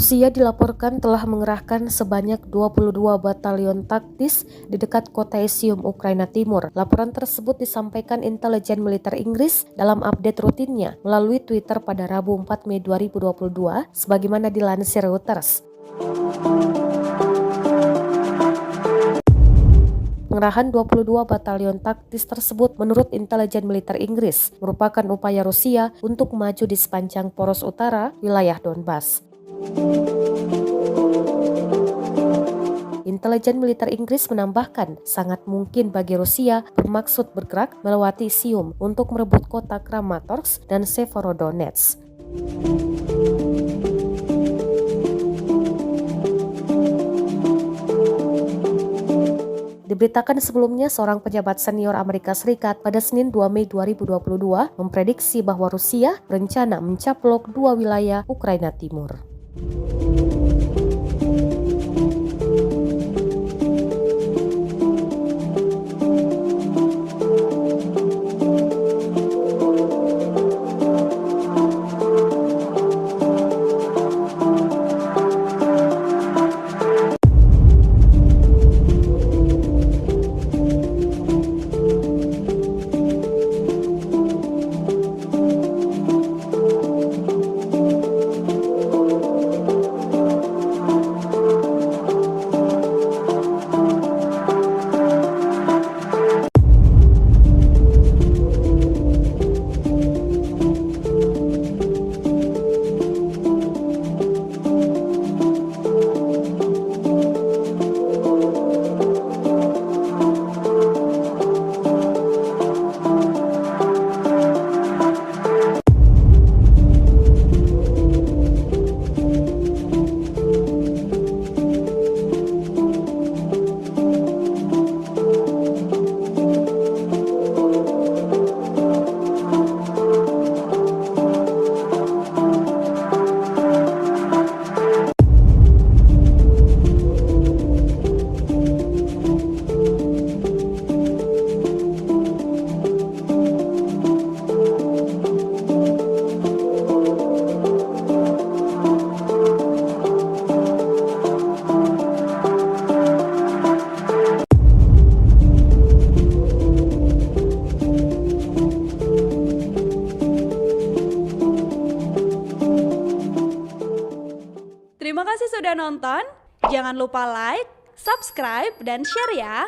Rusia dilaporkan telah mengerahkan sebanyak 22 batalion taktis di dekat kota Izium, Ukraina Timur. Laporan tersebut disampaikan intelijen militer Inggris dalam update rutinnya melalui Twitter pada Rabu 4 Mei 2022, sebagaimana dilansir Reuters. Pengerahan 22 batalion taktis tersebut menurut intelijen militer Inggris merupakan upaya Rusia untuk maju di sepanjang poros utara wilayah Donbas. Intelijen militer Inggris menambahkan sangat mungkin bagi Rusia bermaksud bergerak melewati Izium untuk merebut kota Kramatorsk dan Severodonetsk. Diberitakan sebelumnya, seorang pejabat senior Amerika Serikat pada Senin 2 Mei 2022 memprediksi bahwa Rusia berencana mencaplok dua wilayah Ukraina Timur. Terima kasih sudah nonton. Jangan lupa like, subscribe, dan share ya.